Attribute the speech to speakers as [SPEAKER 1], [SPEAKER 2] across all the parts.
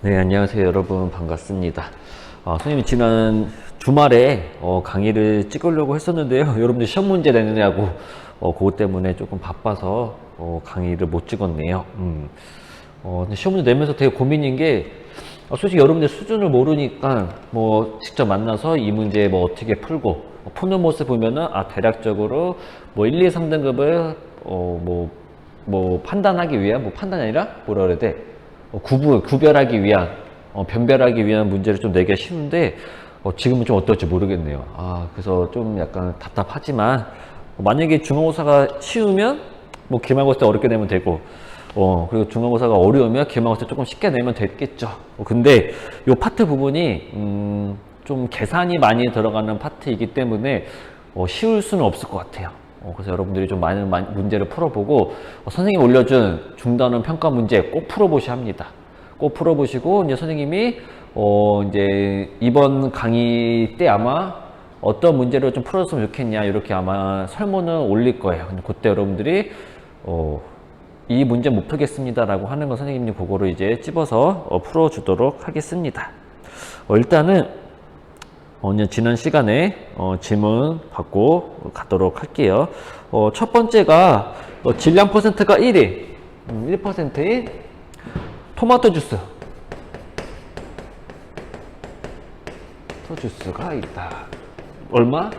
[SPEAKER 1] 네, 안녕하세요 여러분, 반갑습니다. 선생님이 지난 주말에 강의를 찍으려고 했었는데요. 여러분들 시험 문제 내느냐고 그것 때문에 조금 바빠서 강의를 못 찍었네요. 근데 시험 문제 내면서 되게 고민인 게, 솔직히 여러분들 수준을 모르니까 뭐 직접 만나서 이 문제 뭐 어떻게 풀고 푸는 모습 보면은 대략적으로 뭐 1, 2, 3등급을 뭐 판단하기 위한, 뭐 판단이 아니라 뭐라 그래야 돼, 구별하기 위한, 변별하기 위한 문제를 좀 내기가 쉬운데, 지금은 좀 어떨지 모르겠네요. 그래서 좀 약간 답답하지만, 만약에 중간고사가 쉬우면, 뭐 기말고사 때 어렵게 내면 되고, 그리고 중간고사가 어려우면 기말고사 때 조금 쉽게 내면 됐겠죠. 근데 요 파트 부분이, 좀 계산이 많이 들어가는 파트이기 때문에, 쉬울 수는 없을 것 같아요. 그래서 여러분들이 좀 많은 문제를 풀어보고, 선생님이 올려준 중단원 평가 문제 꼭 풀어보셔야 합니다. 꼭 풀어보시고, 이제 선생님이 이제 이번 강의 때 아마 어떤 문제를 좀 풀었으면 좋겠냐, 이렇게 아마 설문을 올릴 거예요. 그때 여러분들이 이 문제 못 풀겠습니다 라고 하는 거 선생님이 그거를 이제 찝어서 풀어주도록 하겠습니다. 일단은 지난 시간에 질문 받고 가도록 할게요. 첫 번째가 질량 퍼센트가 1이 1%인 토마토 주스가 있다. 얼마?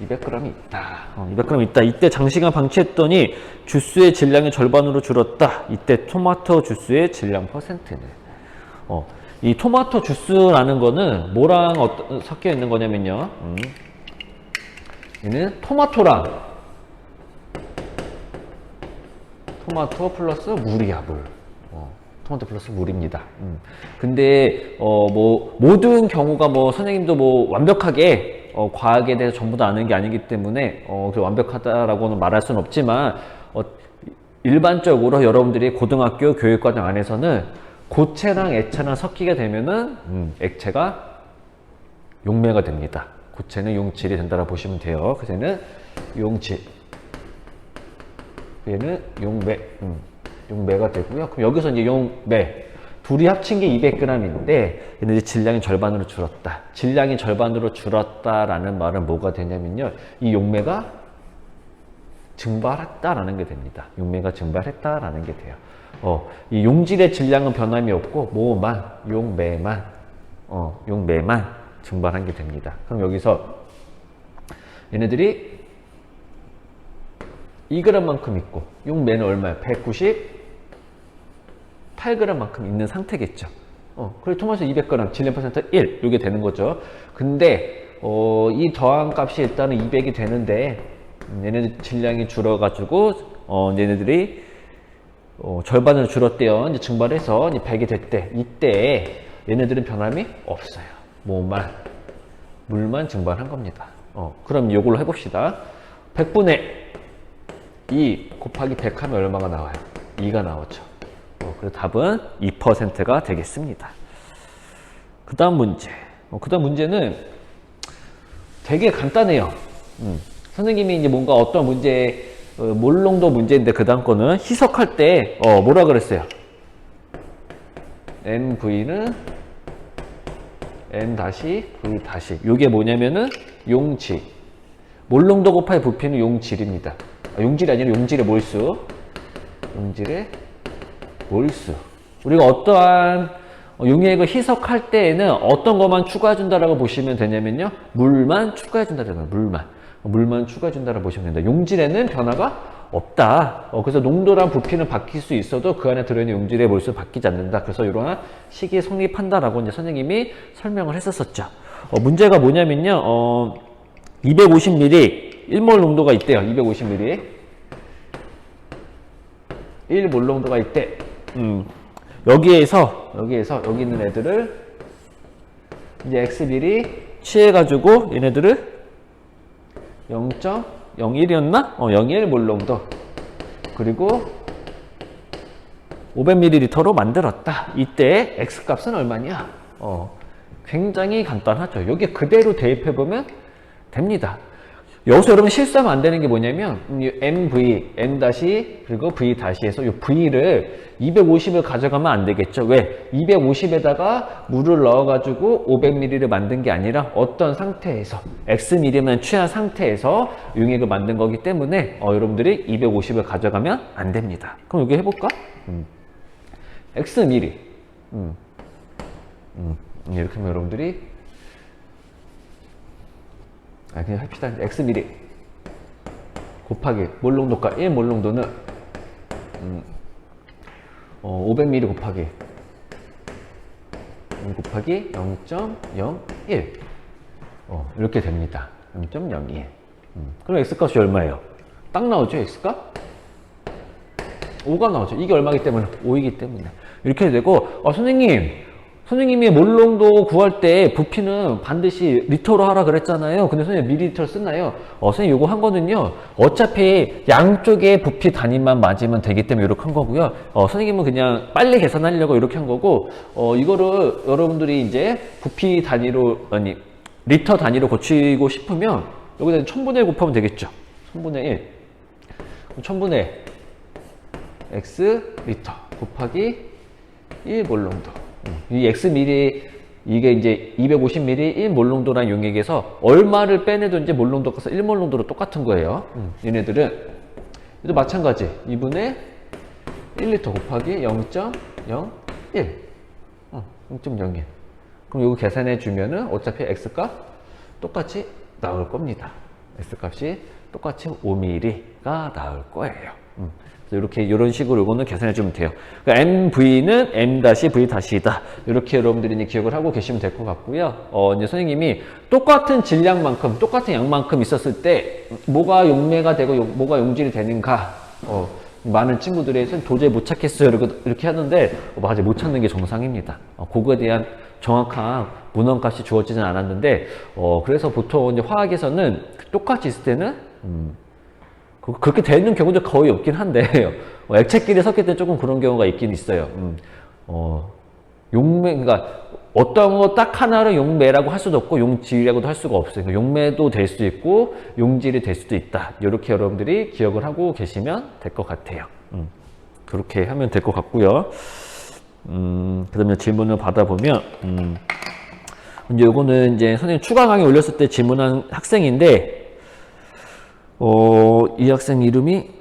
[SPEAKER 1] 200g이 있다. 200g 있다. 이때 장시간 방치했더니 주스의 질량이 절반으로 줄었다. 이때 토마토 주스의 질량 퍼센트는, 이 토마토 주스라는 거는 뭐랑 섞여 있는 거냐면요. 얘는 토마토랑 토마토 플러스 물이야, 물. 토마토 플러스 물입니다. 근데 뭐 모든 경우가 뭐 선생님도 뭐 완벽하게 과학에 대해서 전부 다 아는 게 아니기 때문에 완벽하다라고는 말할 수는 없지만, 일반적으로 여러분들이 고등학교 교육과정 안에서는 고체랑 액체랑 섞이게 되면은 액체가 용매가 됩니다. 고체는 용질이 된다고 보시면 돼요. 그래서 얘는 용질, 얘는 용매, 용매가 되고요. 그럼 여기서 이제 용매 둘이 합친 게 200g인데 얘는 이제 질량이 절반으로 줄었다. 질량이 절반으로 줄었다라는 말은 뭐가 되냐면요, 이 용매가 증발했다라는 게 됩니다. 용매가 증발했다라는 게 돼요. 이 용질의 질량은 변함이 없고 용매만 증발한 게 됩니다. 그럼 여기서 얘네들이 2g만큼 있고 용매는 얼마예요? 198g만큼 있는 상태겠죠. 그리고 토마토 200g, 질량 퍼센트 1, 이게 되는 거죠. 근데 이 더한 값이 일단은 200이 되는데, 얘네들 질량이 줄어가지고 얘네들이 절반으로 줄었대요. 이제 증발해서 이제 100이 됐대. 이때 얘네들은 변함이 없어요. 물만 증발한 겁니다. 그럼 이걸로 해봅시다. 100분의 2 곱하기 100 하면 얼마가 나와요? 2가 나오죠. 그래서 답은 2%가 되겠습니다. 그 다음 문제. 그 다음 문제는 되게 간단해요. 선생님이 이제 뭔가 어떤 문제, 몰롱도 문제인데 그 다음 거는 희석할 때 뭐라 그랬어요? NV는 N-V-. 이게 뭐냐면은 용질, 몰롱도 곱하기 부피는 용질입니다. 용질이 아니라 용질의 몰수. 우리가 어떠한 용액을 희석할 때에는 어떤 것만 추가해 준다라고 보시면 되냐면요, 물만 추가해 준다라는 거예요. 물만 추가해 준다라고 보시면 됩니다. 용질에는 변화가 없다. 그래서 농도랑 부피는 바뀔 수 있어도 그 안에 들어있는 용질의 몰수는 바뀌지 않는다. 그래서 이러한 식이 성립한다라고 이제 선생님이 설명을 했었죠. 문제가 뭐냐면요, 250ml 1몰 농도가 있대요. 250ml 1몰 농도가 있대. 여기에서 여기 있는 애들을 이제 xml 취해가지고 얘네들을 0.01이었나? 0.1몰 농도, 그리고 500ml로 만들었다. 이때 X값은 얼마냐? 굉장히 간단하죠. 여기 그대로 대입해보면 됩니다. 여기서 여러분 실수하면 안 되는 게 뭐냐면 이 MV, M 다시 그리고 V 다시에서 이 V를 250을 가져가면 안 되겠죠. 왜? 250에다가 물을 넣어가지고 500ml를 만든 게 아니라 어떤 상태에서 Xml만 취한 상태에서 용액을 만든 거기 때문에 여러분들이 250을 가져가면 안 됩니다. 그럼 여기 해볼까? Xml 이렇게 하면 여러분들이 그냥 합시다. Xml 곱하기 몰농도가 1 몰농도는 500ml 곱하기 0.01 이렇게 됩니다. 0.02 그럼 X값이 얼마예요? 딱 나오죠 X값? 5가 나오죠. 이게 얼마이기 때문에? 5이기 때문에 이렇게 되고 선생님이 몰농도 구할 때 부피는 반드시 리터로 하라 그랬잖아요. 근데 선생님 밀리리터를 쓰나요? 선생님 요거 한 거는요. 어차피 양쪽의 부피 단위만 맞으면 되기 때문에 이렇게 한 거고요. 선생님은 그냥 빨리 계산하려고 이렇게 한 거고, 이거를 여러분들이 이제 부피 단위로, 아니, 리터 단위로 고치고 싶으면 여기다 1000분의 1 곱하면 되겠죠. 1000분의 1. 1000분의 X 리터 곱하기 1 몰농도. 이 Xml 이게 이제 250ml 1몰농도라는 용액에서 얼마를 빼내도 이제 몰농도가 1몰농도로 똑같은 거예요. 얘네들은 또 마찬가지 2분의 1리터 곱하기 0.01 0.01 그럼 이거 계산해 주면은 어차피 X값 똑같이 나올 겁니다. X값이 똑같이 5ml가 나올 거예요. 이렇게 이런 식으로 이거는 계산해 주면 돼요. 그러니까 MV는 M-V-이다. 이렇게 여러분들이 이제 기억을 하고 계시면 될 것 같고요. 이제 선생님이 똑같은 질량만큼, 똑같은 양만큼 있었을 때 뭐가 용매가 되고 뭐가 용질이 되는가? 많은 친구들이 도저히 못 찾겠어요. 이렇게 하는데 맞아요. 못 찾는 게 정상입니다. 그거에 대한 정확한 문헌값이 주어지진 않았는데 그래서 보통 이제 화학에서는 똑같이 있을 때는 그렇게 되는 경우도 거의 없긴 한데 액체끼리 섞일 때 조금 그런 경우가 있긴 있어요. 용매, 그러니까 어떤 거 딱 하나를 용매라고 할 수도 없고 용질이라고도 할 수가 없어요. 그러니까 용매도 될 수도 있고 용질이 될 수도 있다. 이렇게 여러분들이 기억을 하고 계시면 될 것 같아요. 그렇게 하면 될 것 같고요. 그 다음에 질문을 받아보면 이제 요거는 이제 선생님 추가 강의 올렸을 때 질문한 학생인데 이 학생 이름이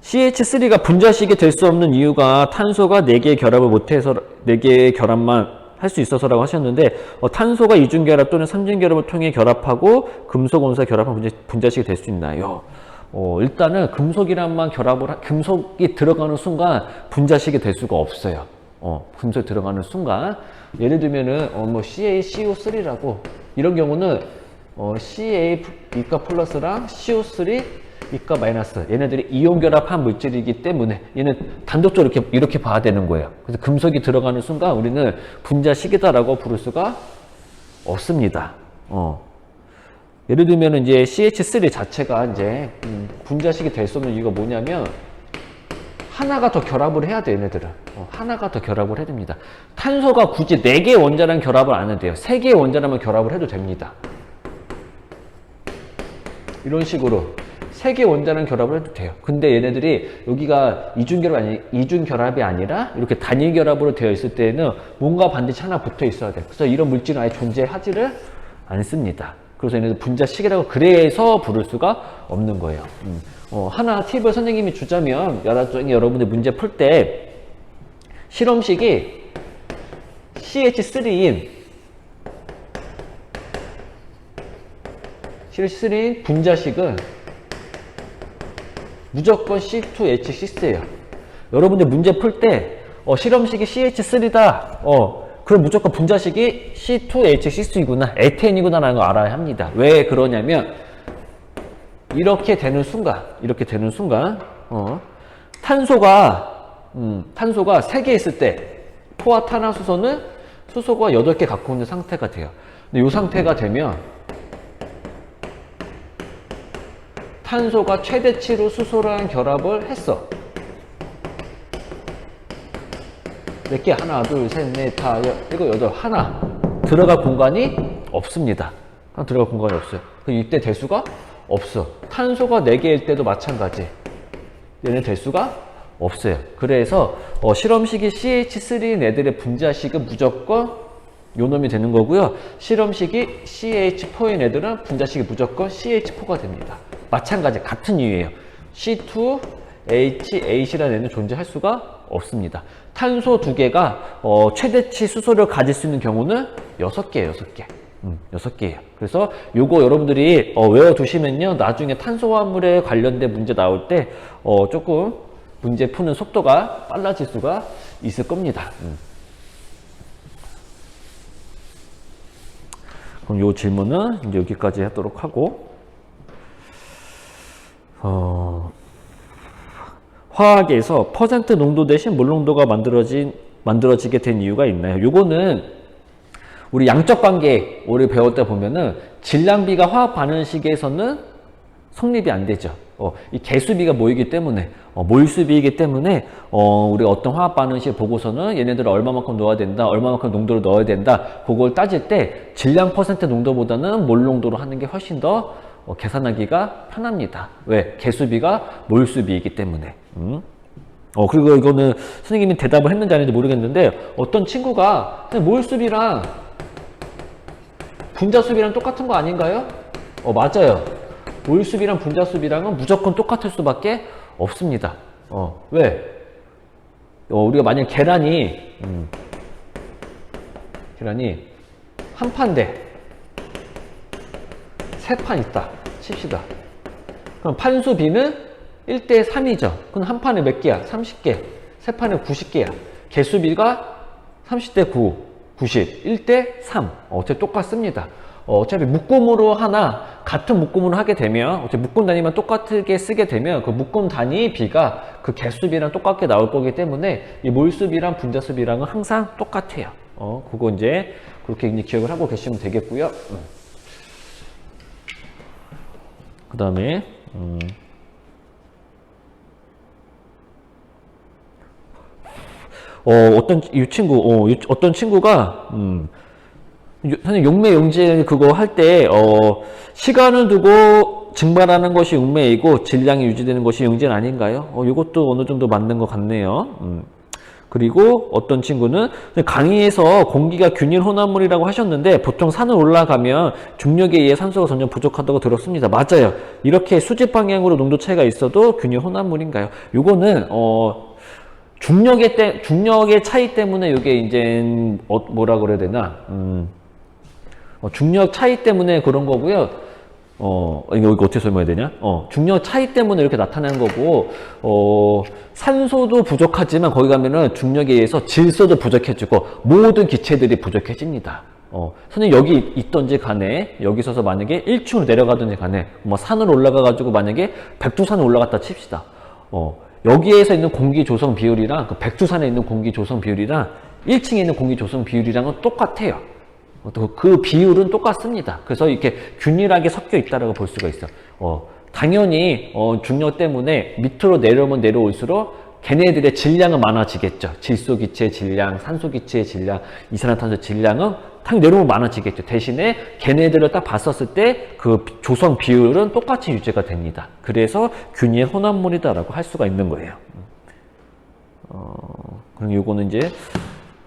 [SPEAKER 1] CH3가 분자식이 될 수 없는 이유가 탄소가 4개의 결합을 못해서 4개의 결합만 할 수 있어서라고 하셨는데 탄소가 이중결합 또는 삼중결합을 통해 결합하고 금속 원소와 결합하면 분자식이 될 수 있나요? 일단은 금속이랑만 금속이 들어가는 순간 분자식이 될 수가 없어요. 금속이 들어가는 순간 예를 들면은 뭐 CaCO3라고 이런 경우는 CA 이가 플러스랑 CO3 이가 마이너스 얘네들이 이온 결합한 물질이기 때문에 얘는 단독적으로 이렇게 봐야 되는 거예요. 그래서 금속이 들어가는 순간 우리는 분자식이다라고 부를 수가 없습니다. 예를 들면 이제 CH3 자체가 이제 분자식이 될 수 없는 이유가 뭐냐면 하나가 더 결합을 해야 돼 얘네들은. 하나가 더 결합을 해야 됩니다. 탄소가 굳이 4개의 원자랑 결합을 안 해도 돼요. 3개의 원자라면 결합을 해도 됩니다. 이런 식으로 3개 원자랑 결합을 해도 돼요. 근데 얘네들이 여기가 이중결합이 아니라 이렇게 단일 결합으로 되어 있을 때는 뭔가 반드시 하나 붙어 있어야 돼요. 그래서 이런 물질은 아예 존재하지를 않습니다. 그래서 얘네들 분자식이라고 그래서 부를 수가 없는 거예요. 하나 팁을 선생님이 주자면 여러분들 문제 풀 때 실험식이 CH3인 CH3인 분자식은 무조건 C2H6예요. 여러분들 문제 풀 때 실험식이 CH3다. 그럼 무조건 분자식이 C2H6이구나. 에테인이구나 라는 거 알아야 합니다. 왜 그러냐면 이렇게 되는 순간 탄소가 3개 있을 때 포화탄화수소는 수소가 8개 갖고 있는 상태가 돼요. 근데 이 상태가 되면 탄소가 최대치로 수소랑 결합을 했어. 몇 개? 하나, 둘, 셋, 넷, 다, 일곱, 여덟, 하나. 들어갈 공간이 없습니다. 하나 들어갈 공간이 없어요. 그 이때 될 수가 없어. 탄소가 4개일 때도 마찬가지. 얘는 될 수가 없어요. 그래서 실험식이 CH3인 애들의 분자식은 무조건 요 놈이 되는 거고요. 실험식이 CH4인 애들은 분자식이 무조건 CH4가 됩니다. 마찬가지 같은 이유예요. C2H8이라는 애는 존재할 수가 없습니다. 탄소 2개가 최대치 수소를 가질 수 있는 경우는 6개예요. 6개. 6개예요. 그래서 요거 여러분들이 외워두시면요. 나중에 탄소화물에 관련된 문제 나올 때 조금 문제 푸는 속도가 빨라질 수가 있을 겁니다. 그럼 요 질문은 이제 여기까지 하도록 하고, 화학에서 퍼센트 농도 대신 몰 농도가 만들어지게 된 이유가 있나요? 요거는 우리 양적 관계 우리 배울 때 보면은 질량비가 화학 반응식에서는 성립이 안 되죠. 이 개수비가 모이기 때문에 몰수비이기 때문에 우리가 어떤 화학 반응식 보고서는 얘네들을 얼마만큼 넣어야 된다, 얼마만큼 농도를 넣어야 된다, 그걸 따질 때 질량 퍼센트 농도보다는 몰 농도로 하는 게 훨씬 더 계산하기가 편합니다. 왜? 개수비가 몰수비이기 때문에. 그리고 이거는 선생님이 대답을 했는지 아닌지 모르겠는데 어떤 친구가 몰수비랑 분자수비랑 똑같은 거 아닌가요? 맞아요. 몰수비랑 분자수비랑은 무조건 똑같을 수밖에 없습니다. 왜? 우리가 만약 계란이 한 판대 3판 있다 칩시다. 그럼 판수비는 1대 3이죠. 그럼 한 판에 몇 개야? 30개. 세 판에 90개야. 개수비가 30대 9, 90, 1대 3. 어차피 똑같습니다. 어차피 묶음으로 하나, 같은 묶음으로 하게 되면, 어차피 묶음 단위만 똑같게 쓰게 되면, 그 묶음 단위 비가 그 개수비랑 똑같게 나올 거기 때문에, 이 몰수비랑 분자수비랑은 항상 똑같아요. 그거 이제, 그렇게 이제 기억을 하고 계시면 되겠고요. 그 다음에, 어떤 친구가, 선생님, 용매, 용질 그거 할 때, 시간을 두고 증발하는 것이 용매이고, 질량이 유지되는 것이 용질 아닌가요? 이것도 어느 정도 맞는 것 같네요. 그리고 어떤 친구는 강의에서 공기가 균일 혼합물이라고 하셨는데, 보통 산을 올라가면 중력에 의해 산소가 점점 부족하다고 들었습니다. 맞아요. 이렇게 수직 방향으로 농도 차이가 있어도 균일 혼합물인가요? 요거는, 중력의 차이 때문에 이게 이제 뭐라 그래야 되나? 중력 차이 때문에 그런 거고요. 이거 어떻게 설명해야 되냐? 중력 차이 때문에 이렇게 나타나는 거고, 산소도 부족하지만 거기 가면은 중력에 의해서 질소도 부족해지고 모든 기체들이 부족해집니다. 선생님 여기 있던지 간에 여기 있어서 만약에 1층으로 내려가든지 간에 뭐 산으로 올라가 가지고 만약에 백두산을 올라갔다 칩시다. 여기에서 있는 공기 조성 비율이랑 그 백두산에 있는 공기 조성 비율이랑 1층에 있는 공기 조성 비율이랑은 똑같아요. 그 비율은 똑같습니다. 그래서 이렇게 균일하게 섞여 있다라고 볼 수가 있어요. 당연히 중력 때문에 밑으로 내려오면 내려올수록 걔네들의 질량은 많아지겠죠. 질소 기체의 질량, 산소 기체의 질량, 이산화탄소 질량은 당연히 내려오면 많아지겠죠. 대신에 걔네들을 딱 봤었을 때 그 조성 비율은 똑같이 유지가 됩니다. 그래서 균일 혼합물이다라고 할 수가 있는 거예요. 그럼 요거는 이제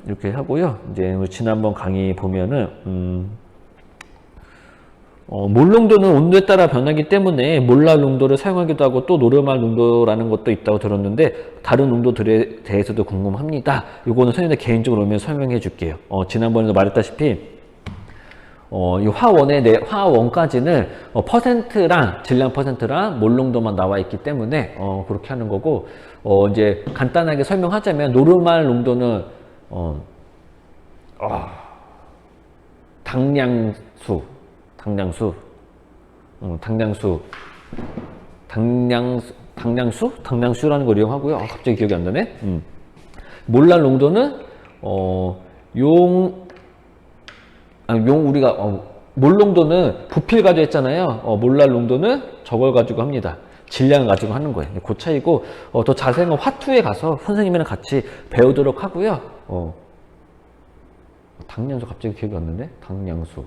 [SPEAKER 1] 이렇게 하고요. 이제 지난번 강의 보면은 몰 농도는 온도에 따라 변하기 때문에 몰랄 농도를 사용하기도 하고 또 노르말 농도라는 것도 있다고 들었는데 다른 농도들에 대해서도 궁금합니다. 요거는 선생님들 개인적으로 오면 설명해 줄게요. 지난번에도 말했다시피 이 화원까지는 퍼센트랑 질량 퍼센트랑 몰 농도만 나와 있기 때문에 그렇게 하는 거고 이제 간단하게 설명하자면 노르말 농도는 당량수라는 걸 이용하고요. 갑자기 기억이 안 나네. 몰랄 농도는 우리가 몰 농도는 부피를 가지고 했잖아요. 몰랄 농도는 저걸 가지고 합니다. 질량을 가지고 하는 거예요. 그 차이고 더 자세한 건 화투에 가서 선생님이랑 같이 배우도록 하고요. 당량수 갑자기 기억이 안 나네. 당량수.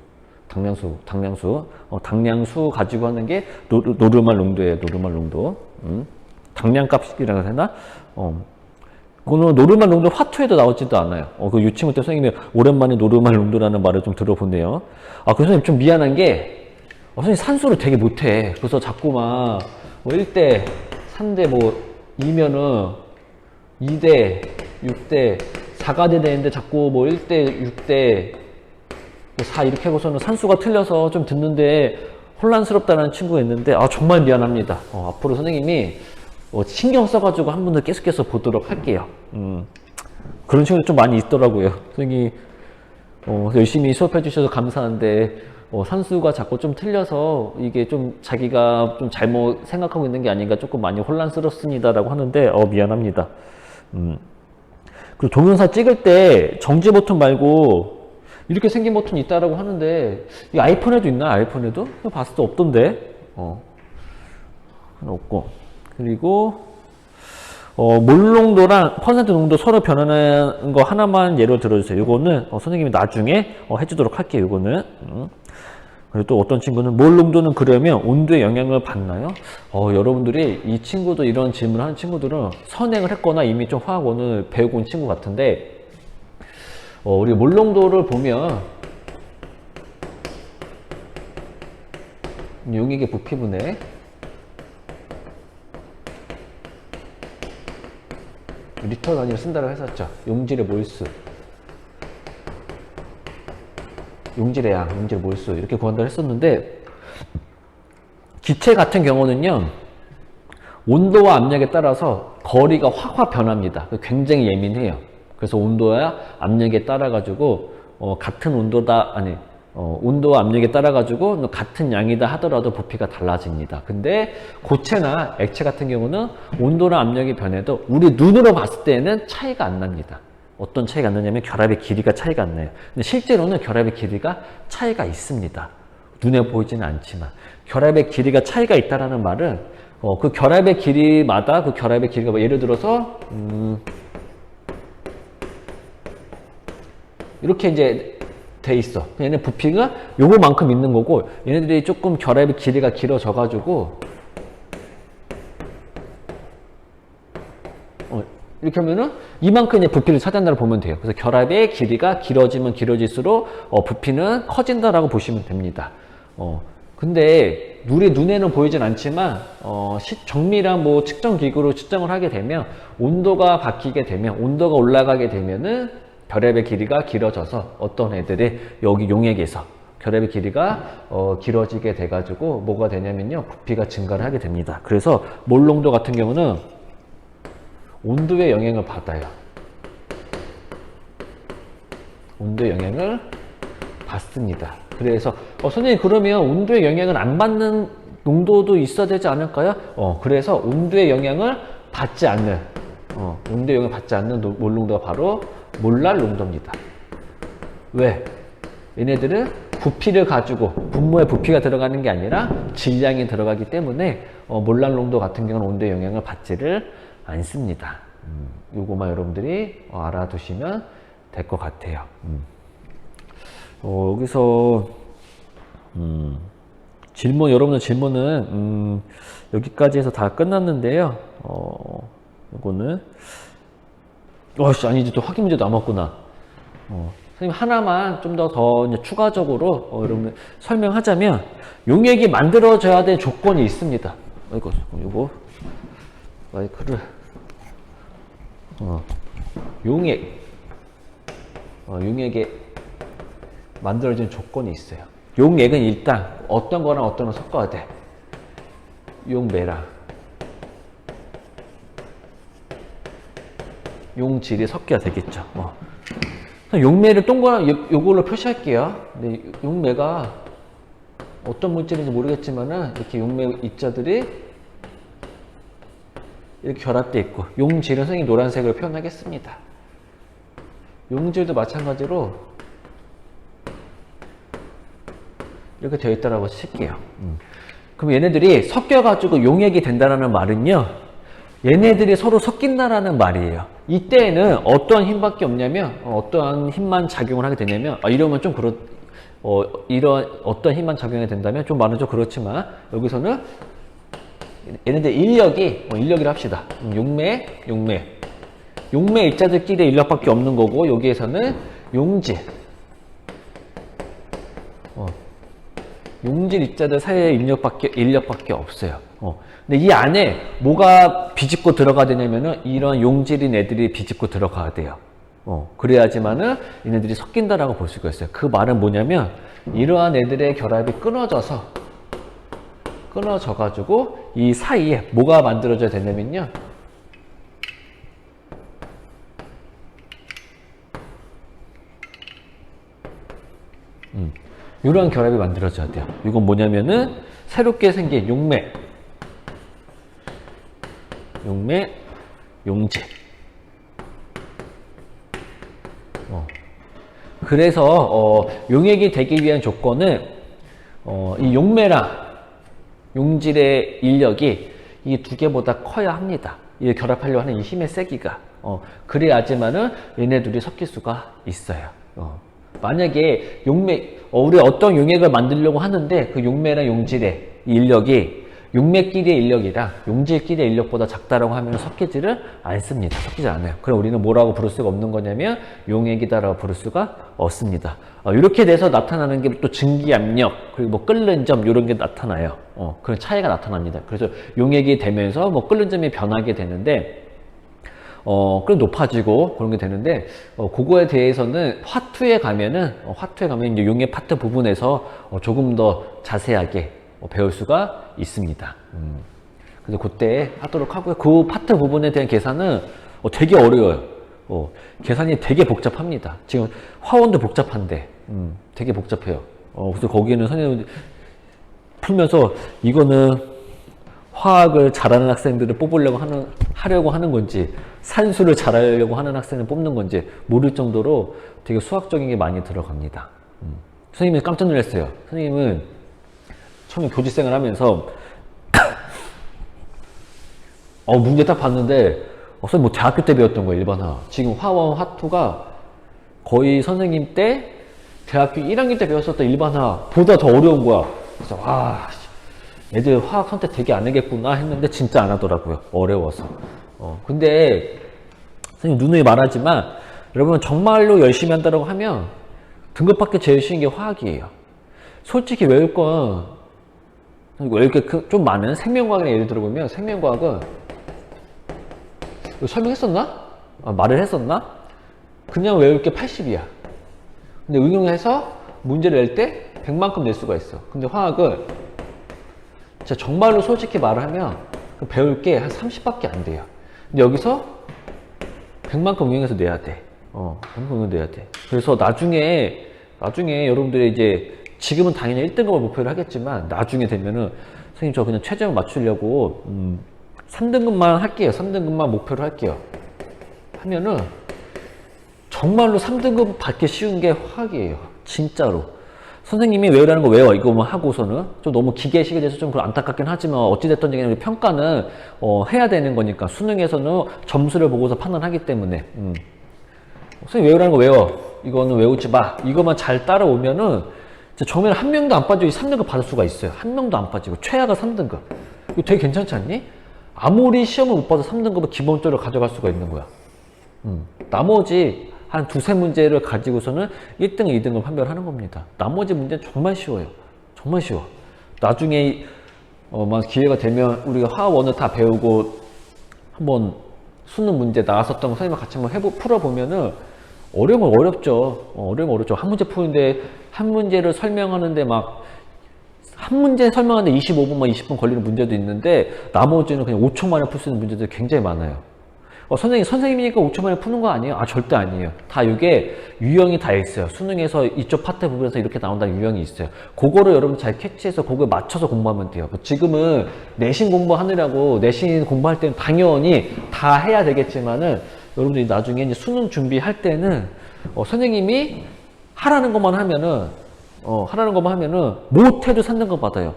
[SPEAKER 1] 당량수 가지고 하는 게 노르말 농도예요. 노르말 농도. 당량값이라고 해야 되나? 그거는 노르말 농도 화투에도 나오지도 않아요. 그 유치원 때 선생님이 오랜만에 노르말 농도라는 말을 좀 들어보네요. 그 선생님 좀 미안한 게, 선생님 산수를 되게 못해. 그래서 자꾸만, 1대, 3대 2면은 2대, 6대, 4가 되는데 자꾸 1대, 6대, 4 이렇게 하고서는 산수가 틀려서 좀 듣는데 혼란스럽다는 친구가 있는데, 정말 미안합니다. 앞으로 선생님이 신경 써가지고 한 분들 계속해서 보도록 할게요. 그런 친구들 좀 많이 있더라고요. 선생님이 열심히 수업해 주셔서 감사한데 산수가 자꾸 좀 틀려서 이게 좀 자기가 좀 잘못 생각하고 있는 게 아닌가 조금 많이 혼란스럽습니다라고 하는데 미안합니다. 그리고 동영상 찍을 때 정지 버튼 말고 이렇게 생긴 버튼이 있다라고 하는데 이 아이폰에도 있나? 아이폰에도? 봤을 때 없던데. 없고. 그리고 몰농도랑 퍼센트 농도 서로 변하는 거 하나만 예로 들어주세요. 이거는 선생님이 나중에 해주도록 할게요. 이거는. 그리고 또 어떤 친구는 몰농도는 그러면 온도에 영향을 받나요? 여러분들이 이 친구도 이런 질문을 하는 친구들은 선행을 했거나 이미 좀 화학원을 배우고 온 친구 같은데, 우리 몰농도를 보면 용액의 부피분해 리터 단위를 쓴다고 했었죠. 용질의 몰수, 용질의 양, 용질의 몰수 이렇게 구한다고 했었는데, 기체 같은 경우는요 온도와 압력에 따라서 거리가 확 변합니다. 굉장히 예민해요. 그래서 온도와 압력에 따라 가지고 같은 온도와 압력에 따라 가지고 같은 양이다 하더라도 부피가 달라집니다. 근데 고체나 액체 같은 경우는 온도나 압력이 변해도 우리 눈으로 봤을 때는 차이가 안 납니다. 어떤 차이가 안 나냐면 결합의 길이가 차이가 안 나요. 근데 실제로는 결합의 길이가 차이가 있습니다. 눈에 보이지는 않지만 결합의 길이가 차이가 있다라는 말은 그 결합의 길이마다 그 결합의 길이가 예를 들어서 이렇게 이제 돼 있어. 얘네 부피가 요거만큼 있는 거고, 얘네들이 조금 결합의 길이가 길어져 가지고 이렇게 하면은 이만큼 이제 부피를 차지한다고 보면 돼요. 그래서 결합의 길이가 길어지면 길어질수록 부피는 커진다라고 보시면 됩니다. 근데 우리 눈에는 보이진 않지만 정밀한 측정 기구로 측정을 하게 되면 온도가 바뀌게 되면, 온도가 올라가게 되면은 결합의 길이가 길어져서 어떤 애들이 여기 용액에서 결합의 길이가 길어지게 돼 가지고 뭐가 되냐면요 부피가 증가를 하게 됩니다. 그래서 몰농도 같은 경우는 온도의 영향을 받아요. 온도의 영향을 받습니다. 그래서 선생님 그러면 온도의 영향을 안 받는 농도도 있어야 되지 않을까요? 그래서 온도의 영향을 받지 않는 온도의 영향을 받지 않는 몰농도가 바로 몰랄 농도입니다. 왜? 얘네들은 부피를 가지고 분모에 부피가 들어가는 게 아니라 질량이 들어가기 때문에 몰랄 농도 같은 경우는 온도의 영향을 받지를 않습니다. 요거만 여러분들이 알아두시면 될 것 같아요. 여기서 여러분의 질문은 여기까지 해서 다 끝났는데요. 요거는 아니지, 또 확인 문제 남았구나. 선생님 하나만 좀 더 이제 추가적으로 여러분 설명하자면, 용액이 만들어져야 될 조건이 있습니다. 요거 마이크를 용액에 만들어진 조건이 있어요. 용액은 일단 어떤 거랑 어떤 거 섞어야 돼. 용매랑 용질이 섞여야 되겠죠. 용매를 동그란 요걸로 표시할게요. 근데 용매가 어떤 물질인지 모르겠지만은 이렇게 용매 입자들이 이렇게 결합되어 있고, 용질은 선생님이 노란색으로 표현하겠습니다. 용질도 마찬가지로 이렇게 되어 있다라고 칠게요. 그럼 얘네들이 섞여가지고 용액이 된다라는 말은요, 얘네들이 서로 섞인다라는 말이에요. 이때에는 어떠한 힘밖에 없냐면, 어떠한 힘만 작용을 하게 되냐면, 이러면 좀 이런 어떤 힘만 적용이 된다면 좀 많으죠. 그렇지만 여기서는 얘네들 인력이라 합시다. 용매 입자들끼리 인력밖에 없는 거고 여기에서는 용질 입자들 사이의 인력밖에 없어요. 근데 이 안에 뭐가 비집고 들어가야 되냐면은 이런 용질인 애들이 비집고 들어가야 돼요. 그래야지만은 얘네들이 섞인다라고 볼 수가 있어요. 그 말은 뭐냐면 이러한 애들의 결합이 끊어져가지고 이 사이에 뭐가 만들어져야 되냐면요. 이런 결합이 만들어져야 돼요. 이건 뭐냐면은 새롭게 생긴 용질. 그래서 용액이 되기 위한 조건은 이 용매랑 용질의 인력이 이 두 개보다 커야 합니다. 이 결합하려고 하는 이 힘의 세기가 그래야지만은 얘네 둘이 섞일 수가 있어요. 만약에 우리 어떤 용액을 만들려고 하는데 그 용매랑 용질의 인력이 용매끼리의 인력이랑 용질끼리의 인력보다 작다라고 하면 섞이지를 않습니다. 섞이지 않아요. 그럼 우리는 뭐라고 부를 수가 없는 거냐면 용액이다라고 부를 수가 없습니다. 이렇게 돼서 나타나는 게 또 증기압력 그리고 뭐 끓는 점 이런 게 나타나요. 그런 차이가 나타납니다. 그래서 용액이 되면서 뭐 끓는 점이 변하게 되는데 꽤 높아지고 그런 게 되는데 그거에 대해서는 화투에 가면은 이제 용액 파트 부분에서 조금 더 자세하게 배울 수가 있습니다. 그래서 그때 하도록 하고요. 그 파트 부분에 대한 계산은 되게 어려워요. 계산이 되게 복잡합니다. 지금 화원도 복잡한데 되게 복잡해요. 그래서 거기에는 선생님 풀면서 이거는 화학을 잘하는 학생들을 하려고 하는 건지 산수를 잘하려고 하는 학생을 뽑는 건지 모를 정도로 되게 수학적인 게 많이 들어갑니다. 선생님이 깜짝 놀랐어요. 선생님은 처음에 교직생을 하면서 문제 딱 봤는데 선생님 뭐 대학교 때 배웠던 거예요. 일반화. 지금 화원, 화투가 거의 선생님 때 대학교 1학년 때 배웠었던 일반화보다 더 어려운 거야. 그래서 와 애들 화학 선택 되게 안 하겠구나 했는데 진짜 안 하더라고요. 어려워서. 근데 선생님 누누이 말하지만 여러분 정말로 열심히 한다고 하면 등급받기 제일 쉬운 게 화학이에요. 솔직히 외울 게 좀 많은 생명과학이나 예를 들어보면 생명과학은 이거 설명했었나? 말을 했었나? 그냥 외울 게 80이야. 근데 응용해서 문제를 낼 때 100만큼 낼 수가 있어. 근데 화학은 진짜 정말로 솔직히 말을 하면 배울 게 한 30밖에 안 돼요. 근데 여기서 100만큼 응용해서 내야 돼. 100만큼 내야 돼. 그래서 나중에 여러분들이 이제 지금은 당연히 1등급을 목표로 하겠지만 나중에 되면은 선생님 저 그냥 최저를 맞추려고 3등급만 할게요. 3등급만 목표로 할게요. 하면은 정말로 3등급 받기 쉬운 게 화학이에요. 진짜로. 선생님이 외우라는 거 외워 이거만 하고서는 좀 너무 기계식에 대해서 좀 안타깝긴 하지만 어찌됐든 간에 평가는 해야 되는 거니까 수능에서는 점수를 보고서 판단하기 때문에 선생님 외우라는 거 외워 이거는 외우지 마 이거만 잘 따라오면은 정말 한 명도 안 빠지고 3등급 받을 수가 있어요. 한 명도 안 빠지고 최하가 3등급 이거 되게 괜찮지 않니? 아무리 시험을 못 봐도 3등급을 기본적으로 가져갈 수가 있는 거야. 나머지 한 두세 문제를 가지고서는 1등, 2등급 판별하는 겁니다. 나머지 문제는 정말 쉬워요. 정말 쉬워. 나중에 기회가 되면 우리가 화원을 다 배우고 한번 수능 문제 나왔었던 거 선생님과 같이 한번 풀어보면은 어려운 건 어렵죠. 어려운 건 어렵죠. 한 문제 푸는데 한 문제를 설명하는데 한 문제 설명하는데 25분, 20분 걸리는 문제도 있는데 나머지는 그냥 5초 만에 풀 수 있는 문제들이 굉장히 많아요. 선생님이니까 5초 만에 푸는 거 아니에요? 절대 아니에요. 다 이게 유형이 다 있어요. 수능에서 이쪽 파트 부분에서 이렇게 나온다는 유형이 있어요. 그거를 여러분 잘 캐치해서 그거에 맞춰서 공부하면 돼요. 지금은 내신 공부하느라고 내신 공부할 때는 당연히 다 해야 되겠지만은 여러분들이 나중에 이제 수능 준비할 때는 선생님이 하라는 것만 하면은 못해도 3등급 받아요.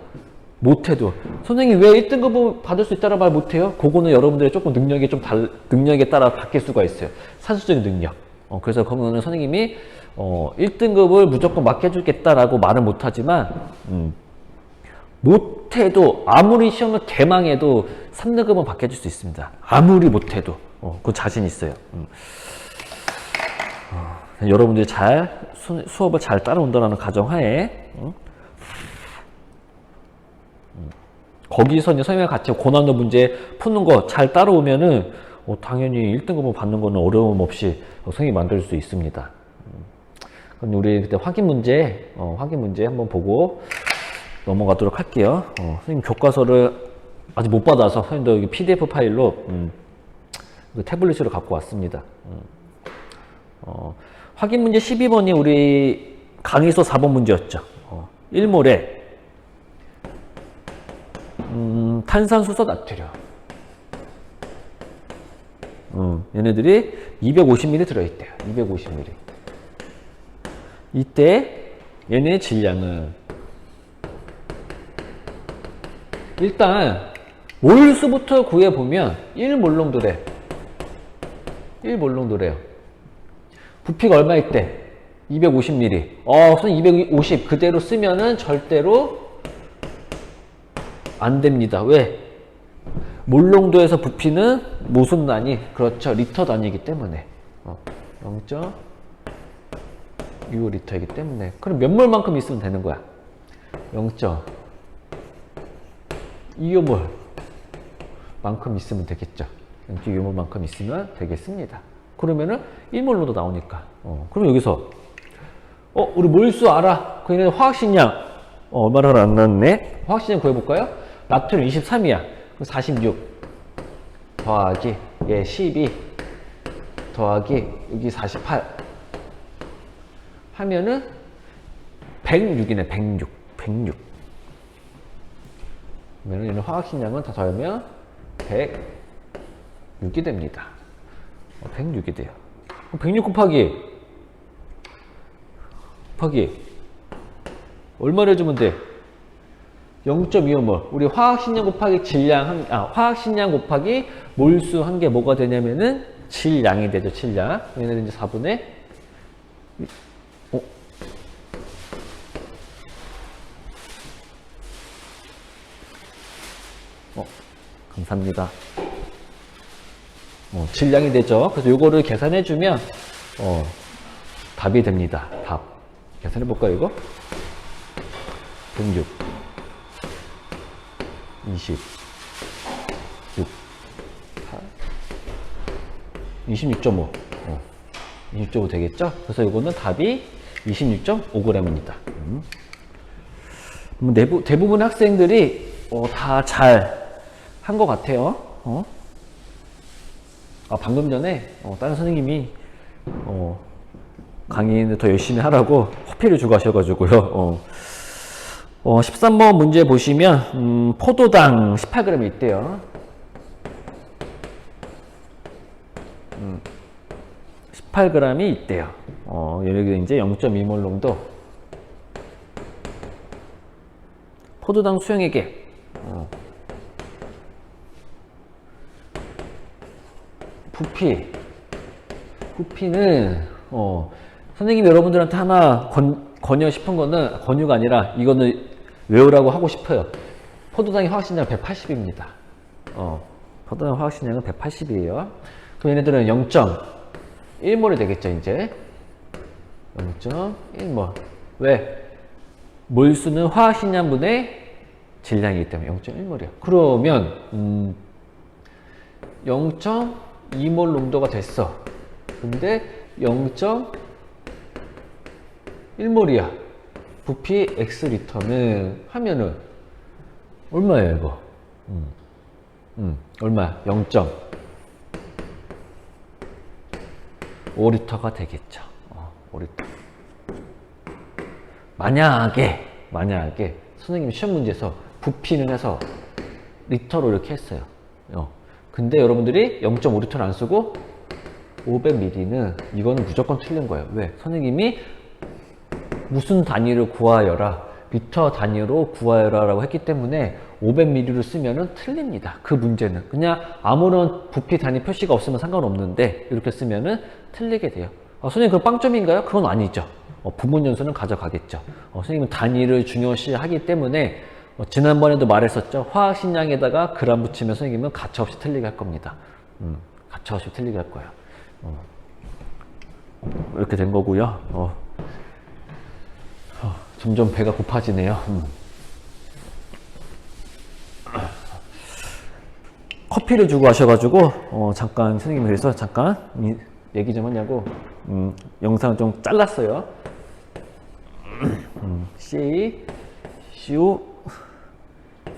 [SPEAKER 1] 못해도. 선생님 왜 1등급을 받을 수 있다는 말 못해요? 그거는 여러분들의 조금 능력에 따라 바뀔 수가 있어요. 산수적인 능력. 그래서 그러면 선생님이 1등급을 무조건 맡겨주겠다라고 말은 못하지만 못해도 아무리 시험을 개망해도 3등급은 맡겨줄 수 있습니다. 아무리 못해도 그 자신 있어요. 여러분들이 잘 수업을 잘 따라온다는 가정하에 거기서 이제 선생님과 같이 고난도 문제 푸는 거 잘 따라오면은 당연히 1등급을 받는 거는 어려움 없이 선생님이 만들 수 있습니다. 그럼 우리 그때 확인 문제 한번 보고 넘어가도록 할게요. 선생님 교과서를 아직 못 받아서 선생님도 여기 PDF 파일로 태블릿으로 갖고 왔습니다. 확인 문제 12번이 우리 강의서 4번 문제였죠. 1몰에 탄산수소 나트륨 얘네들이 250ml 들어있대요. 250ml. 이때 얘네의 질량은 일단 몰수부터 구해보면 1몰롱도래. 1몰롱도래요. 부피가 얼마일 때? 250ml. 선생님 250 그대로 쓰면은 절대로 안 됩니다. 왜? 몰롱도에서 부피는 무슨 단위? 그렇죠. 리터 단위이기 때문에 0.65리터이기 때문에 그럼 몇 몰만큼 있으면 되는 거야? 0.25몰 만큼 있으면 되겠죠. 0.25몰만큼 있으면 되겠습니다. 그러면은 1몰로도 나오니까 그럼 여기서 우리 몰수 알아. 그 얘는 화학식량 얼마나 안 났네? 화학식량 구해볼까요? 나트륨 23이야. 46 더하기 12 더하기 여기 48 하면은 106이네. 106 그러면 얘는 화학식량은 다 더하면 106이 됩니다. 106이 돼요. 106 곱하기 얼마를 해주면 돼? 0.25몰. 우리 화학식량 곱하기 질량 화학식량 곱하기 몰수 한 게 뭐가 되냐면은 질량이 되죠. 질량. 얘네는 이제 4분의 감사합니다. 질량이 되죠. 그래서 요거를 계산해 주면 답이 됩니다. 답. 계산해 볼까요, 이거? 106 26 26.5 26.5 되겠죠? 그래서 이거는 답이 26.5g입니다. 대부분의 학생들이 다 잘 한 것 같아요. 방금 전에 다른 선생님이 강의는 더 열심히 하라고 커피를 주고 하셔가지고요. 13번 문제 보시면 포도당 18g이 있대요. 18g이 있대요. 여기 이제 0.2몰 농도. 포도당 수용액에 부피는 선생님이 여러분들한테 하나 권유 싶은 거는 권유가 아니라 이거는 외우라고 하고 싶어요. 포도당의 화학식량 180입니다. 포도당 화학식량은 180이에요. 그럼 얘네들은 0.1몰이 되겠죠, 이제. 0.1몰. 왜? 몰수는 화학식량분의 질량이기 때문에 0.1몰이야. 그러면 0.2몰 농도가 됐어. 근데 0.1몰이야. 부피 X리터는 하면은 얼마예요, 이거? 얼마야? 0.5리터가 되겠죠. 5리터. 만약에 선생님이 시험 문제에서 부피는 해서 리터로 이렇게 했어요. 근데 여러분들이 0.5리터를 안 쓰고 500ml는 이거는 무조건 틀린 거예요. 왜? 선생님이 무슨 단위를 구하여라, 리터 단위로 구하여라 라고 했기 때문에 500ml를 쓰면은 틀립니다. 그 문제는 그냥 아무런 부피 단위 표시가 없으면 상관없는데 이렇게 쓰면은 틀리게 돼요. 선생님 그 빵점인가요? 그건 아니죠. 부분 연수는 가져가겠죠. 선생님은 단위를 중요시 하기 때문에 지난번에도 말했었죠. 화학식량에다가 그람 붙이면 선생님은 가차없이 틀리게 할 겁니다. 가차없이 틀리게 할 거예요. 이렇게 된 거고요. 점점 배가 고파지네요. 커피를 주고 가셔가지고 잠깐 선생님이 그래서 잠깐 얘기 좀 하냐고 영상을 좀 잘랐어요. C, CO,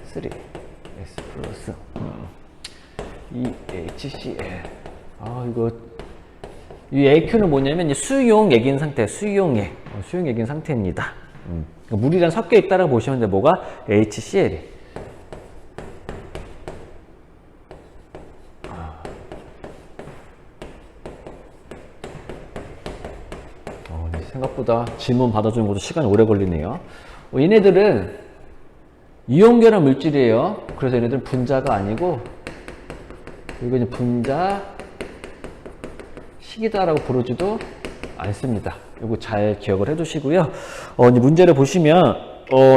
[SPEAKER 1] 3, S 플러스 HCl. 이거 이 AQ는 뭐냐면 수용 액인 상태, 수용액, 수용 액인 상태입니다. 물이랑 섞여 있다라고 보시면 돼. 뭐가 HCl이. 생각보다 질문 받아주는 것도 시간이 오래 걸리네요. 얘네들은 이온결합 물질이에요. 그래서 얘네들은 분자가 아니고 이거 이제 분자 식이다라고 부르지도 않습니다. 이거 잘 기억을 해두시고요. 이제 문제를 보시면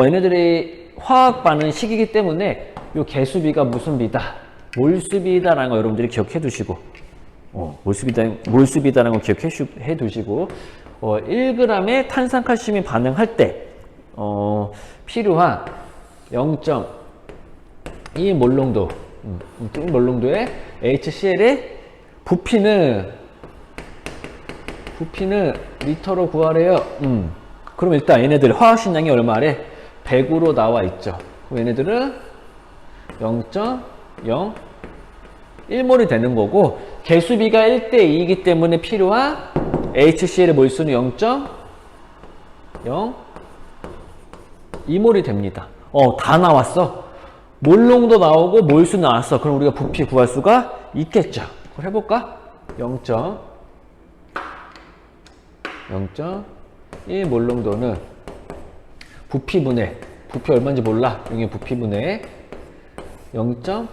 [SPEAKER 1] 얘네들이 화학 반응 식이기 때문에 이 개수비가 무슨 비다? 몰수비다라는 거 여러분들이 기억해 두시고 몰수비다라는 거 기억해 두시고 1g의 탄산칼슘이 반응할 때 필요한 0.2 몰농도 몰농도의 HCl의 부피는 리터로 구하래요. 그럼 일단 얘네들 화학식량이 얼마래? 100으로 나와 있죠. 그럼 얘네들은 0.01몰이 되는 거고 개수비가 1대2이기 때문에 필요한 HCl의 몰수는 0.02몰이 됩니다. 다 나왔어. 몰농도 나오고 몰수 나왔어. 그럼 우리가 부피 구할 수가 있겠죠. 그럼 해볼까? 0.1 몰농도는 부피분의 부피 얼마인지 몰라. 여기 부피분의 0.02몰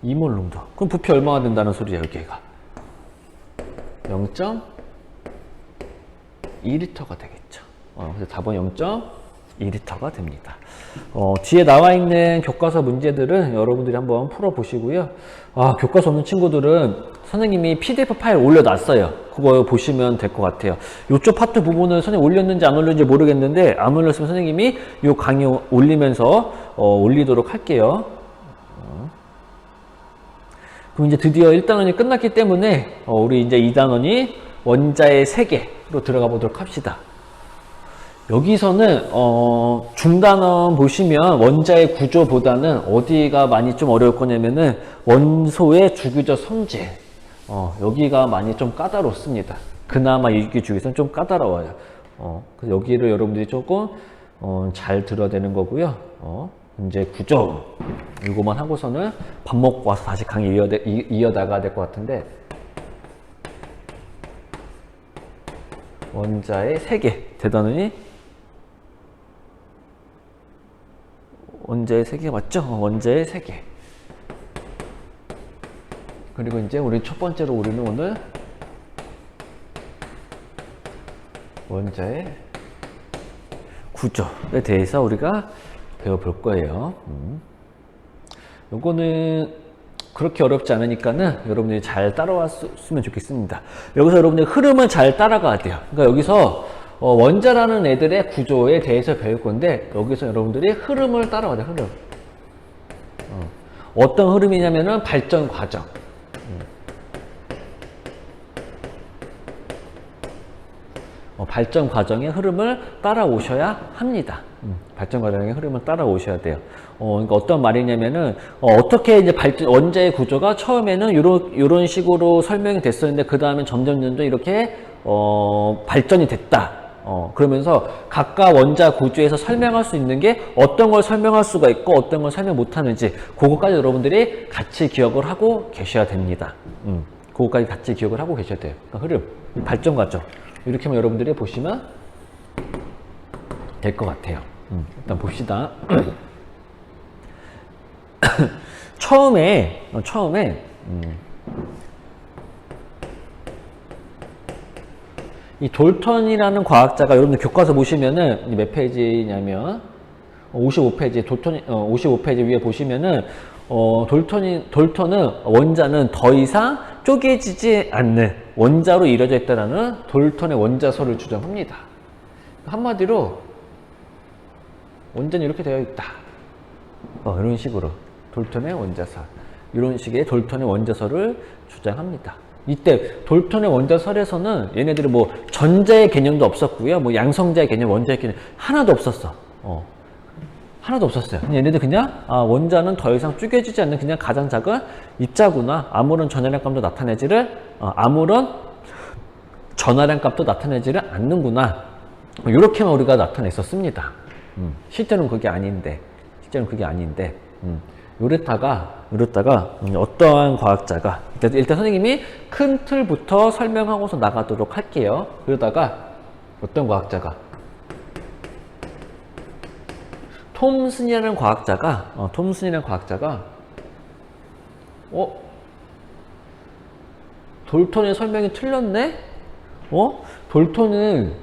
[SPEAKER 1] 농도. 그럼 부피 얼마가 된다는 소리야, 여기가. 0.2리터가 되겠죠. 그래서 답은 0.2리터가 됩니다. 뒤에 나와 있는 교과서 문제들은 여러분들이 한번 풀어보시고요. 교과서 없는 친구들은 선생님이 PDF 파일 올려놨어요. 그거 보시면 될 것 같아요. 이쪽 파트 부분은 선생님 올렸는지 안 올렸는지 모르겠는데 안 올렸으면 선생님이 이 강의 올리면서 올리도록 할게요. 그럼 이제 드디어 1단원이 끝났기 때문에 우리 이제 2단원이 원자의 세계로 들어가 보도록 합시다. 여기서는 중단원 보시면 원자의 구조보다는 어디가 많이 좀 어려울 거냐면은 원소의 주기적 성질, 여기가 많이 좀 까다롭습니다. 그나마 이기 중에서는 좀 까다로워요. 그래서 여기를 여러분들이 조금 잘 들어야 되는 거고요. 이제 구조 이거만 하고서는 밥 먹고 와서 다시 강의 이어나가야 될 것 같은데, 원자의 세계 대단히 원자의 세계 맞죠? 원자의 세계. 그리고 이제 우리 첫 번째로 우리는 오늘 원자의 구조에 대해서 우리가 배워볼 거예요. 요거는 그렇게 어렵지 않으니까는 여러분들이 잘 따라왔으면 좋겠습니다. 여기서 여러분들 흐름은 잘 따라가야 돼요. 그러니까 여기서 원자라는 애들의 구조에 대해서 배울 건데, 여기서 여러분들이 흐름을 따라와야 돼요. 흐름. 어떤 흐름이냐면은 발전 과정. 발전 과정의 흐름을 따라오셔야 합니다. 발전 과정의 흐름을 따라오셔야 돼요. 그러니까 어떤 말이냐면은, 어떻게 이제 원자의 구조가 처음에는 요런 식으로 설명이 됐었는데, 그 다음에 점점 이렇게, 발전이 됐다. 그러면서 각각 원자 구조에서 설명할 수 있는 게 어떤 걸 설명할 수가 있고 어떤 걸 설명 못 하는지, 그거까지 여러분들이 같이 기억을 하고 계셔야 됩니다. 그거까지 같이 기억을 하고 계셔야 돼요. 그러니까 흐름, 발전 과정. 이렇게 하면 여러분들이 보시면 될 것 같아요. 일단 봅시다. 처음에 이 돌턴이라는 과학자가 여러분들 교과서 보시면은 몇 페이지냐면 55페이지 55페이지 위에 보시면은 돌턴은 원자는 더 이상 쪼개지지 않는 원자로 이루어져 있다라는 돌턴의 원자설을 주장합니다. 한마디로 원자는 이렇게 되어 있다. 이런 식으로 돌턴의 원자설, 이런 식의 돌턴의 원자설을 주장합니다. 이때 돌턴의 원자설에서는 얘네들이 뭐 전자의 개념도 없었고요, 뭐 양성자의 개념, 원자의 개념 하나도 없었어. 하나도 없었어요. 얘네들 그냥 원자는 더 이상 쪼개지지 않는 그냥 가장 작은 입자구나. 아무런 전하량 값도 나타내지를 않는구나. 이렇게만 우리가 나타냈었습니다. 실제로는 그게 아닌데, 이랬다가 어떠한 과학자가 일단 선생님이 큰 틀부터 설명하고서 나가도록 할게요. 그러다가 어떤 과학자가 톰슨이라는 과학자가 돌턴의 설명이 틀렸네? 돌턴은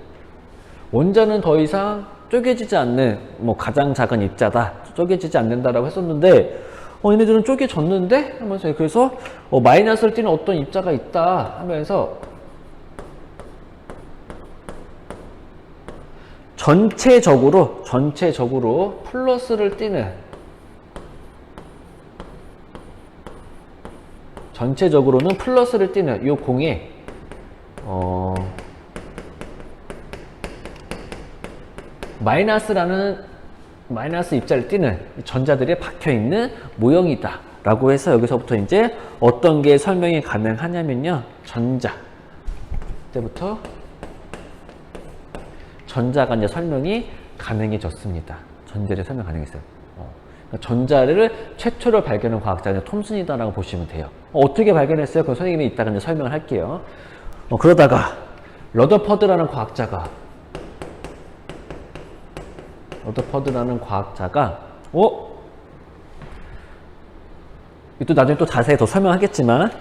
[SPEAKER 1] 원자는 더 이상 쪼개지지 않는 뭐 가장 작은 입자다, 쪼개지지 않는다라고 했었는데 얘네들은 쪼개졌는데? 하면서 그래서 마이너스를 띠는 어떤 입자가 있다 하면서 전체적으로 플러스를 띠는, 전체적으로는 플러스를 띠는 이 공에 마이너스 입자를 띠는 전자들이 박혀 있는 모형이다 라고 해서 여기서부터 이제 어떤 게 설명이 가능하냐면요, 전자 때부터 전자가 이제 설명이 가능해졌습니다. 전자를 설명 가능했어요. 그러니까 전자를 최초로 발견한 과학자는 톰슨이다라고 보시면 돼요. 어떻게 발견했어요? 그 선생님이 이따가 이제 설명을 할게요. 그러다가 러더퍼드라는 과학자가 또 나중에 또 자세히 더 설명하겠지만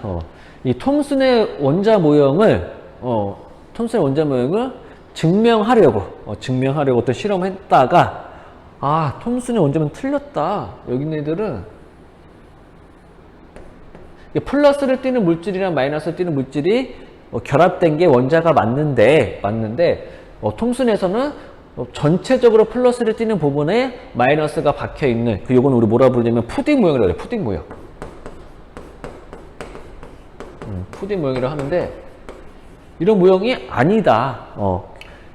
[SPEAKER 1] 이 톰슨의 원자 모형을 증명하려고 어떤 실험을 했다가 톰슨의 원자는 틀렸다. 여기 있는 애들은 플러스를 띠는 물질이랑 마이너스를 띠는 물질이 결합된 게 원자가 맞는데 톰슨에서는 전체적으로 플러스를 띠는 부분에 마이너스가 박혀 있는 요거는 우리 뭐라 부르냐면 푸딩 모형이라고 해요. 푸딩 모형. 푸딩 모형이라고 하는데 이런 모형이 아니다.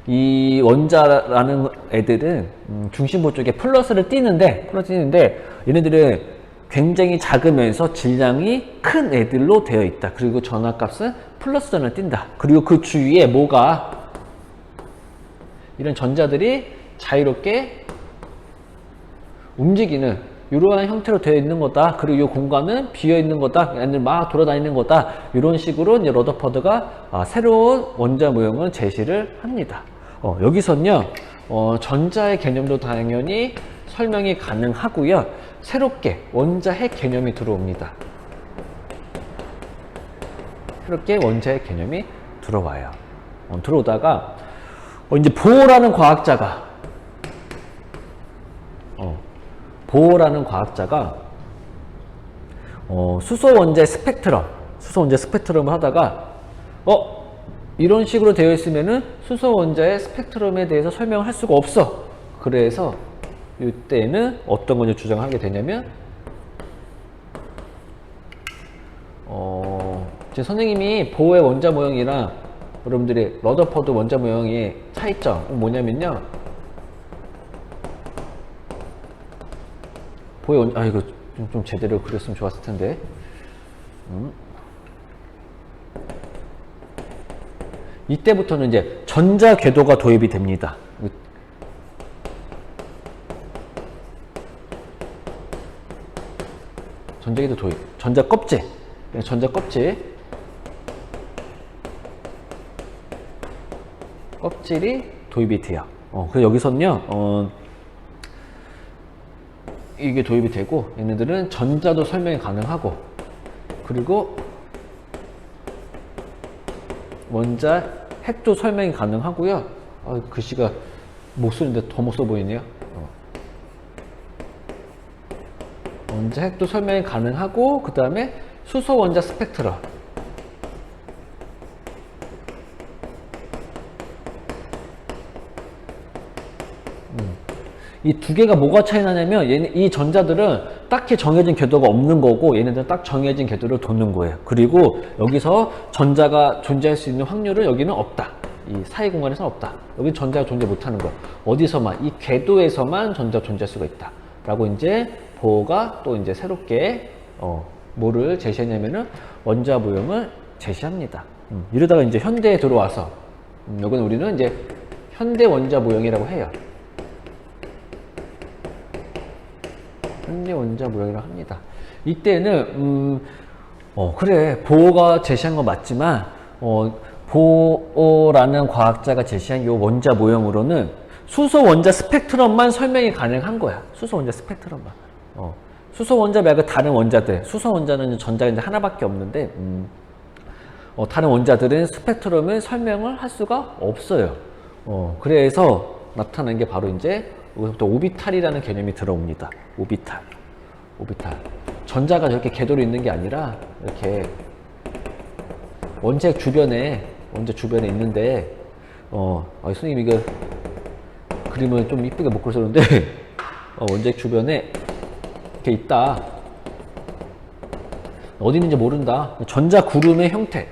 [SPEAKER 1] 이 원자라는 애들은 중심부 쪽에 플러스를 띠는데 얘네들은 굉장히 작으면서 질량이 큰 애들로 되어 있다. 그리고 전하값은 플러스 전을 띈다. 그리고 그 주위에 이런 전자들이 자유롭게 움직이는 이러한 형태로 되어 있는 거다. 그리고 이 공간은 비어 있는 거다. 얘네들 막 돌아다니는 거다. 이런 식으로 이제 러더퍼드가 새로운 원자 모형을 제시를 합니다. 여기서는요, 전자의 개념도 당연히 설명이 가능하고요. 새롭게 원자핵 개념이 들어옵니다. 새롭게 원자핵 개념이 들어와요. 들어오다가 이제 보어라는 과학자가 수소 원자의 스펙트럼을 하다가 이런 식으로 되어 있으면은 수소 원자의 스펙트럼에 대해서 설명을 할 수가 없어. 그래서 이때는 어떤 걸 주장하게 되냐면 지금 선생님이 보어의 원자 모형이랑 여러분들이 러더퍼드 원자 모형의 차이점 뭐냐면요, 이거 좀 제대로 그렸으면 좋았을 텐데. 이때부터는 이제 전자 궤도가 도입이 됩니다. 전자궤도 도입, 전자 껍질이 도입이 돼요. 그래서 여기서는요, 이게 도입이 되고 얘네들은 전자도 설명이 가능하고 그리고 원자 핵도 설명이 가능하고요. 글씨가 못 쓰는데 더 못 써 보이네요. 원자 핵도 설명이 가능하고, 그 다음에 수소 원자 스펙트럼. 이 두 개가 뭐가 차이 나냐면, 이 전자들은 딱히 정해진 궤도가 없는 거고, 얘네들은 딱 정해진 궤도를 도는 거예요. 그리고 여기서 전자가 존재할 수 있는 확률은 여기는 없다. 이 사이 공간에서는 없다. 여기 전자가 존재 못하는 거야. 어디서만, 이 궤도에서만 전자가 존재할 수가 있다. 라고 이제 보어가 또 이제 새롭게 뭐를 제시했냐면은 원자 모형을 제시합니다. 이러다가 이제 현대에 들어와서 여기는 우리는 이제 현대 원자 모형이라고 해요. 현대 원자 모형이라고 합니다. 이때는 그래, 보어가 제시한 건 맞지만 보어라는 과학자가 제시한 이 원자 모형으로는 수소 원자 스펙트럼만 설명이 가능한 거야. 수소 원자 스펙트럼만. 수소 원자 말고 다른 원자들, 수소 원자는 전자가 이제 하나밖에 없는데 다른 원자들은 스펙트럼을 설명을 할 수가 없어요. 그래서 나타난 게 바로 이제 여기서부터 오비탈이라는 개념이 들어옵니다. 오비탈. 전자가 저렇게 궤도로 있는 게 아니라 이렇게 원자 주변에 있는데 선생님 이거 그림을 좀 이쁘게 못 그려서는데 원자 주변에 이렇게 있다. 어디 있는지 모른다. 전자 구름의 형태.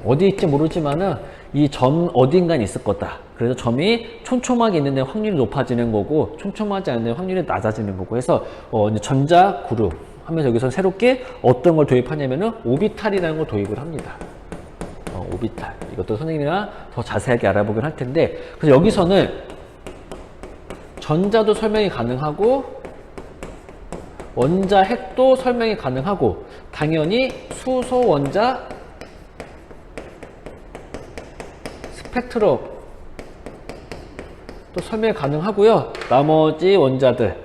[SPEAKER 1] 어디 있지 모르지만은 이 점 어딘가에 있을 거다. 그래서 점이 촘촘하게 있는데 확률이 높아지는 거고, 촘촘하지 않은데 확률이 낮아지는 거고 해서 이제 전자 구름 하면서 여기서 새롭게 어떤 걸 도입하냐면은 오비탈이라는 걸 도입을 합니다. 오비탈. 이것도 선생님이랑 더 자세하게 알아보긴 할 텐데, 그래서 여기서는 전자도 설명이 가능하고 원자 핵도 설명이 가능하고, 당연히 수소 원자 스펙트럼 또 설명이 가능하고요. 나머지 원자들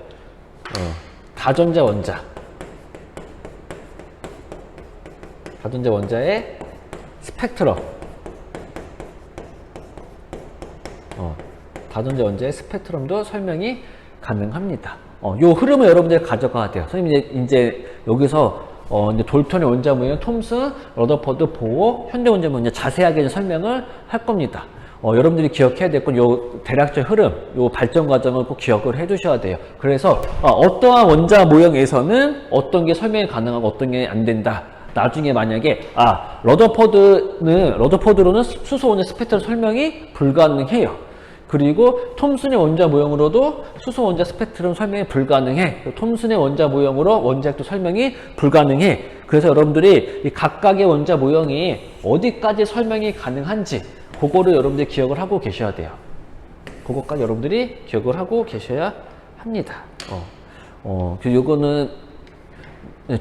[SPEAKER 1] 다전자 원자의 스펙트럼 다전자 원자의 스펙트럼도 설명이 가능합니다. 요 흐름을 여러분들이 가져가야 돼요. 선생님이 이제 여기서 이제 돌턴의 원자 모형, 톰슨, 러더퍼드, 보어, 현대 원자 모형 자세하게 설명을 할 겁니다. 여러분들이 기억해야 될 건 요 대략적 흐름, 요 발전 과정을 꼭 기억을 해 두셔야 돼요. 그래서 어떠한 원자 모형에서는 어떤 게 설명이 가능하고 어떤 게 안 된다. 나중에 만약에 러더퍼드로는 수소 원자 스펙트럼 설명이 불가능해요. 그리고 톰슨의 원자 모형으로도 수소 원자 스펙트럼 설명이 불가능해. 톰슨의 원자 모형으로 원자핵도 설명이 불가능해. 그래서 여러분들이 이 각각의 원자 모형이 어디까지 설명이 가능한지 그거를 여러분들이 기억을 하고 계셔야 돼요. 그거까지 여러분들이 기억을 하고 계셔야 합니다. 요거는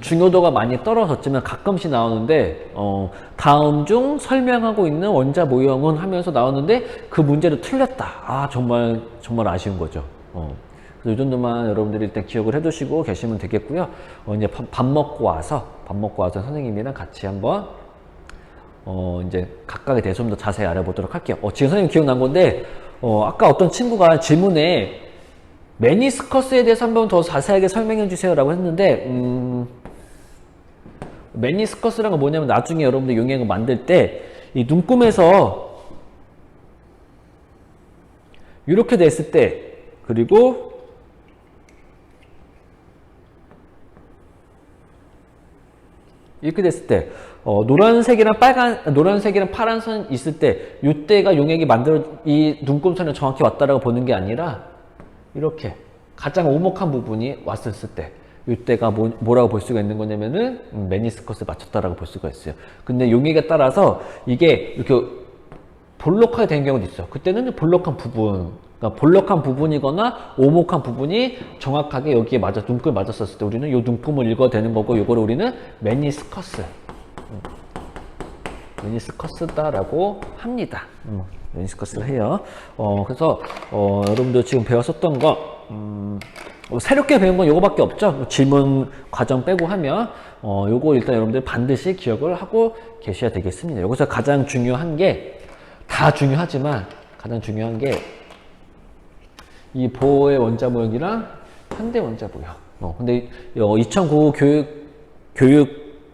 [SPEAKER 1] 중요도가 많이 떨어졌지만 가끔씩 나오는데 다음 중 설명하고 있는 원자 모형은 하면서 나오는데 그 문제를 틀렸다. 정말 아쉬운 거죠. 그래서 이 정도만 여러분들이 일단 기억을 해두시고 계시면 되겠고요. 이제 밥 먹고 와서 선생님이랑 같이 한번 이제 각각에 대해서 좀 더 자세히 알아보도록 할게요. 지금 선생님 기억난 건데 아까 어떤 친구가 질문에 메니스커스에 대해서 한번 더 자세하게 설명해 주세요 라고 했는데 메니스커스라는 건 뭐냐면 나중에 여러분들 용액을 만들 때 이 눈금에서 이렇게 됐을 때, 그리고 이렇게 됐을 때 노란색이랑 파란 선 있을 때 이때가 용액이 이 눈금선에 정확히 왔다라고 보는 게 아니라 이렇게 가장 오목한 부분이 왔을 때 이때가 뭐라고 볼 수가 있는 거냐면은 메니스커스에 맞췄다라고 볼 수가 있어요. 근데 용액에 따라서 이게 이렇게 볼록하게 된 경우도 있어. 그때는 볼록한 부분이거나 오목한 부분이 정확하게 여기에 눈금에 맞았었을 때 우리는 이 눈금을 읽어대는 거고, 이거를 우리는 메니스커스다라고 합니다. 메니스커스를 해요. 그래서 여러분들 지금 배웠었던 거 새롭게 배운 건 요거밖에 없죠. 질문 과정 빼고 하면 요거 일단 여러분들 반드시 기억을 하고 계셔야 되겠습니다. 여기서 가장 중요한 게 다 중요하지만 가장 중요한 게 이 보호의 원자 모형이랑 현대 원자 모형. 근데 2009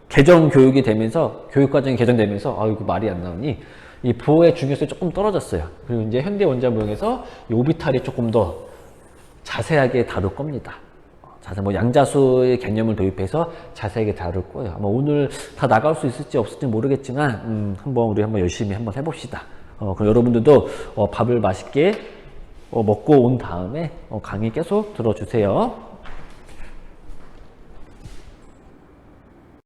[SPEAKER 1] 개정 교육이 되면서 교육과정이 개정되면서 이거 말이 안 나오니 이 보호의 중요성이 조금 떨어졌어요. 그리고 이제 현대 원자 모형에서 이 오비탈이 조금 더 자세하게 다룰 겁니다. 자세 뭐 양자수의 개념을 도입해서 자세하게 다룰 거예요. 아마 오늘 다 나갈 수 있을지 없을지 모르겠지만 우리 한번 열심히 한번 해봅시다. 그럼 여러분들도 밥을 맛있게 먹고 온 다음에 강의 계속 들어주세요.